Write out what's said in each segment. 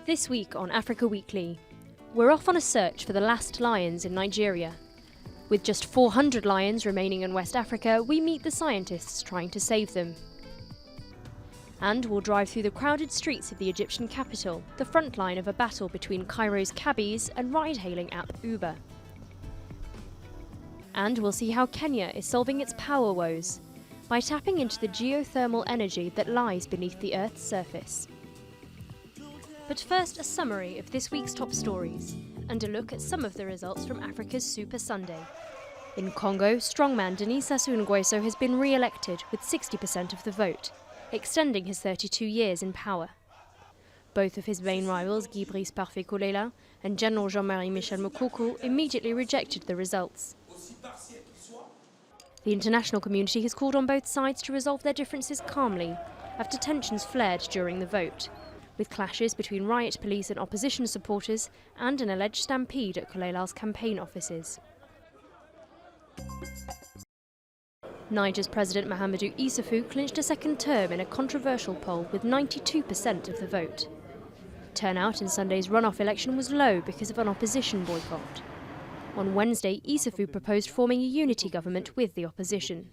This week on Africa Weekly, we're off on a search for the last lions in Nigeria. With just 400 lions remaining in West Africa, we meet the scientists trying to save them. And we'll drive through the crowded streets of the Egyptian capital, the front line of a battle between Cairo's cabbies and ride-hailing app Uber. And we'll see how Kenya is solving its power woes by tapping into the geothermal energy that lies beneath the Earth's surface. But first, a summary of this week's top stories and a look at some of the results from Africa's Super Sunday. In Congo, strongman Denis Sassou Nguesso has been re-elected with 60% of the vote, extending his 32 years in power. Both of his main rivals, Guy Brice Parfait Kolela and General Jean-Marie Michel Moukoko, immediately rejected the results. The international community has called on both sides to resolve their differences calmly after tensions flared during the vote, with clashes between riot police and opposition supporters and an alleged stampede at Kolela's campaign offices. Niger's President Mahamadou Issoufou clinched a second term in a controversial poll with 92% of the vote. Turnout in Sunday's runoff election was low because of an opposition boycott. On Wednesday, Issoufou proposed forming a unity government with the opposition.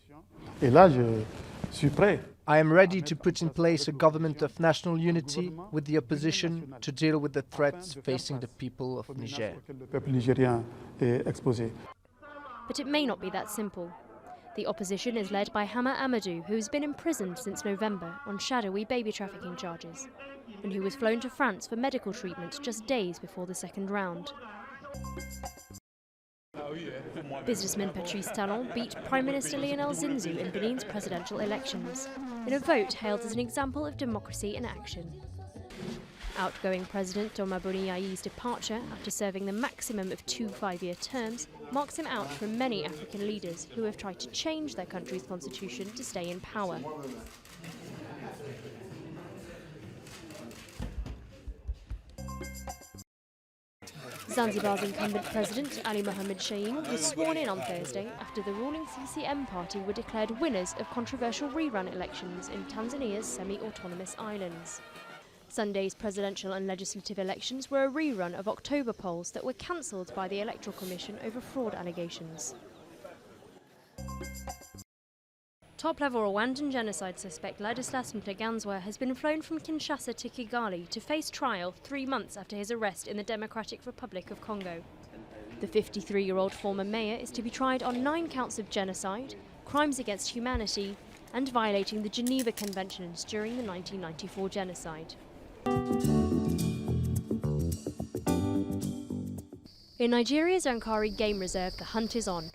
I am ready to put in place a government of national unity with the opposition to deal with the threats facing the people of Niger. But it may not be that simple. The opposition is led by Hama Amadou, who has been imprisoned since November on shadowy baby trafficking charges, and who was flown to France for medical treatment just days before the second round. Businessman Patrice Talon beat Prime Minister Lionel Zinzou in Benin's presidential elections, in a vote hailed as an example of democracy in action. Outgoing President Thomas Boni Yayi's departure, after serving the maximum of 2 5-year terms, marks him out from many African leaders who have tried to change their country's constitution to stay in power. Zanzibar's incumbent president, Ali Mohamed Shein, was sworn in on Thursday after the ruling CCM party were declared winners of controversial rerun elections in Tanzania's semi-autonomous islands. Sunday's presidential and legislative elections were a rerun of October polls that were cancelled by the Electoral Commission over fraud allegations. Top-level Rwandan genocide suspect Ladislas Mteganzwa has been flown from Kinshasa to Kigali to face trial 3 months after his arrest in the Democratic Republic of Congo. The 53-year-old former mayor is to be tried on 9 counts of genocide, crimes against humanity, and violating the Geneva Conventions during the 1994 genocide. In Nigeria's Yankari Game Reserve, the hunt is on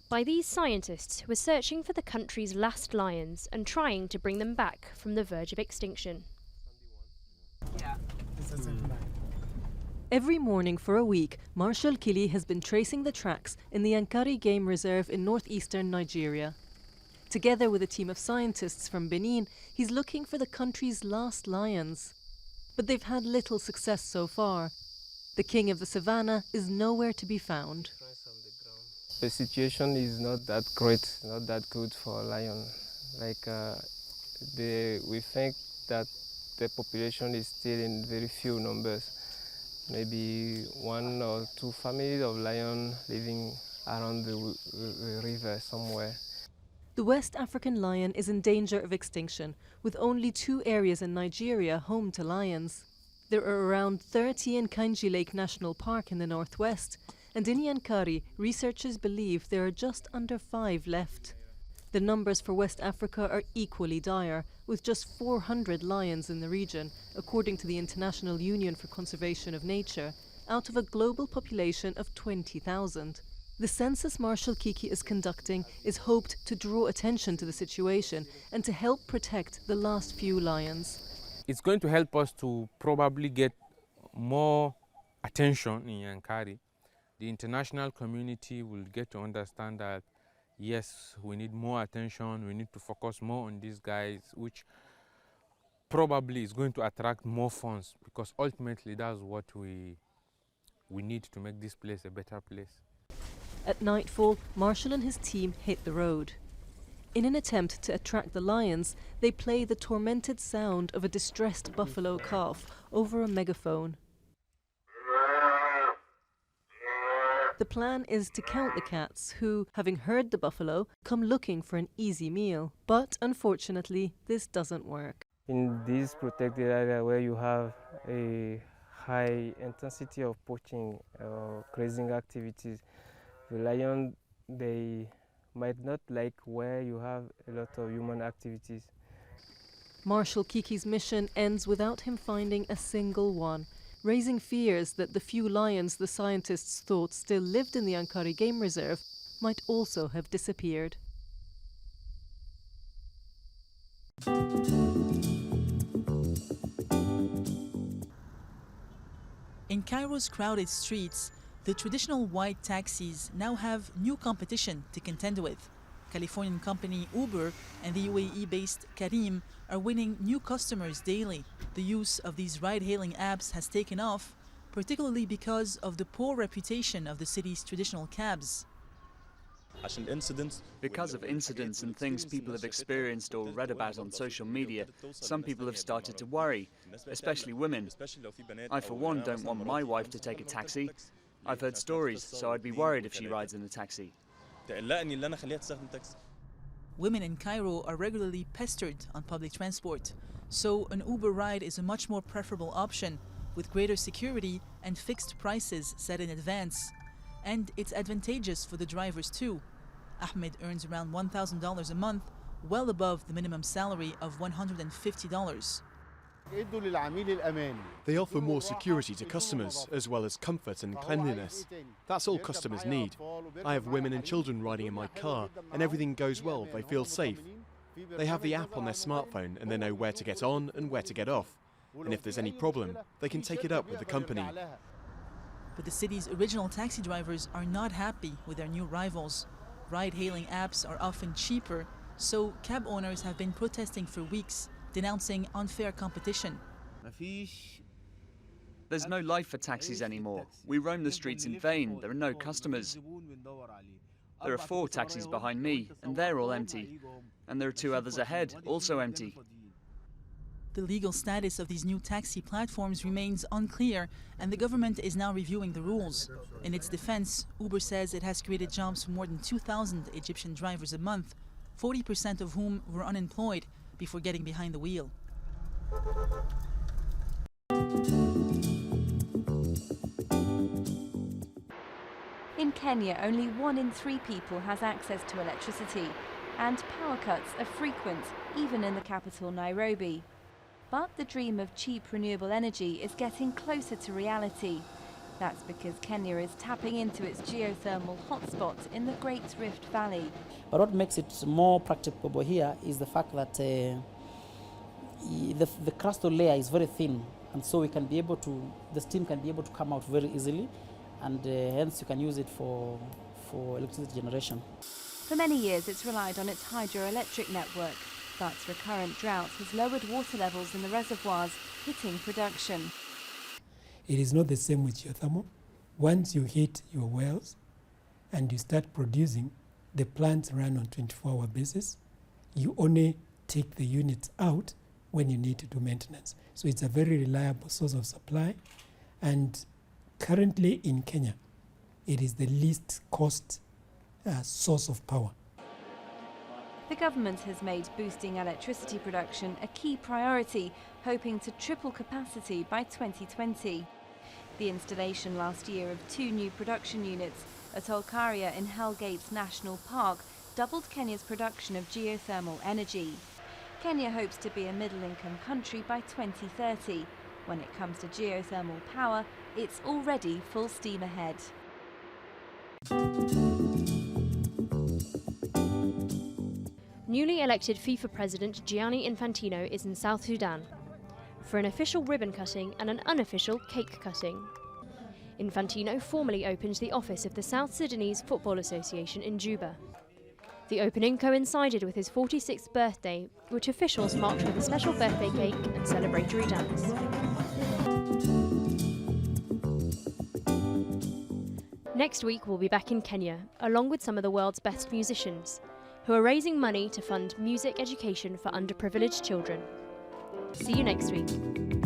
by these scientists who are searching for the country's last lions and trying to bring them back from the verge of extinction. Every morning for a week, Marshal Kili has been tracing the tracks in the Yankari Game Reserve in northeastern Nigeria. Together with a team of scientists from Benin, he's looking for the country's last lions. But they've had little success so far. The king of the savannah is nowhere to be found. The situation is not that great, not that good for a lion. We think that the population is still in very few numbers. Maybe 1 or 2 families of lions living around the river somewhere. The West African lion is in danger of extinction, with only 2 areas in Nigeria home to lions. There are around 30 in Kainji Lake National Park in the northwest, and in Yankari, researchers believe there are just under 5 left. The numbers for West Africa are equally dire, with just 400 lions in the region, according to the International Union for Conservation of Nature, out of a global population of 20,000. The census Marshal Kiki is conducting is hoped to draw attention to the situation and to help protect the last few lions. It's going to help us to probably get more attention in Yankari. The international community will get to understand that, yes, we need more attention, we need to focus more on these guys, which probably is going to attract more funds, because ultimately that's what we need to make this place a better place. At nightfall, Marshall and his team hit the road. In an attempt to attract the lions, they play the tormented sound of a distressed buffalo calf over a megaphone. The plan is to count the cats who, having heard the buffalo, come looking for an easy meal. But unfortunately, this doesn't work. In this protected area where you have a high intensity of poaching or grazing activities, the lion, they might not like where you have a lot of human activities. Marshal Kiki's mission ends without him finding a single one, raising fears that the few lions the scientists thought still lived in the Ankara Game Reserve might also have disappeared. In Cairo's crowded streets, the traditional white taxis now have new competition to contend with. Californian company Uber and the UAE-based Careem are winning new customers daily. The use of these ride-hailing apps has taken off, particularly because of the poor reputation of the city's traditional cabs. Because of incidents and things people have experienced or read about on social media, some people have started to worry, especially women. I, for one, don't want my wife to take a taxi. I've heard stories, so I'd be worried if she rides in a taxi. Women in Cairo are regularly pestered on public transport, so an Uber ride is a much more preferable option, with greater security and fixed prices set in advance. And it's advantageous for the drivers too. Ahmed earns around $1,000 a month, well above the minimum salary of $150. They offer more security to customers, as well as comfort and cleanliness. That's all customers need. I have women and children riding in my car, and everything goes well, they feel safe. They have the app on their smartphone, and they know where to get on and where to get off. And if there's any problem, they can take it up with the company. But the city's original taxi drivers are not happy with their new rivals. Ride-hailing apps are often cheaper, so cab owners have been protesting for weeks, denouncing unfair competition. There's no life for taxis anymore. We roam the streets in vain. There are no customers. There are 4 taxis behind me, and they're all empty. And there are 2 others ahead, also empty. The legal status of these new taxi platforms remains unclear, and the government is now reviewing the rules. In its defense, Uber says it has created jobs for more than 2,000 Egyptian drivers a month, 40% of whom were unemployed before getting behind the wheel. In Kenya, only 1 in 3 people has access to electricity, and power cuts are frequent, even in the capital, Nairobi. But the dream of cheap renewable energy is getting closer to reality. That's because Kenya is tapping into its geothermal hotspot in the Great Rift Valley. But what makes it more practicable here is the fact that the crustal layer is very thin, and so the steam can be able to come out very easily, and hence you can use it for electricity generation. For many years it's relied on its hydroelectric network, but recurrent drought has lowered water levels in the reservoirs, hitting production. It is not the same with geothermal. Once you hit your wells and you start producing, the plants run on 24-hour basis. You only take the units out when you need to do maintenance. So it's a very reliable source of supply, and currently in Kenya, it is the least cost source of power. The government has made boosting electricity production a key priority, hoping to triple capacity by 2020. The installation last year of 2 new production units at Olkaria in Hellgates National Park doubled Kenya's production of geothermal energy. Kenya hopes to be a middle-income country by 2030. When it comes to geothermal power, it's already full steam ahead. Newly elected FIFA president Gianni Infantino is in South Sudan for an official ribbon cutting and an unofficial cake cutting. Infantino formally opened the office of the South Sudanese Football Association in Juba. The opening coincided with his 46th birthday, which officials marked with a special birthday cake and celebratory dance. Next week we'll be back in Kenya, along with some of the world's best musicians. who are raising money to fund music education for underprivileged children. See you next week.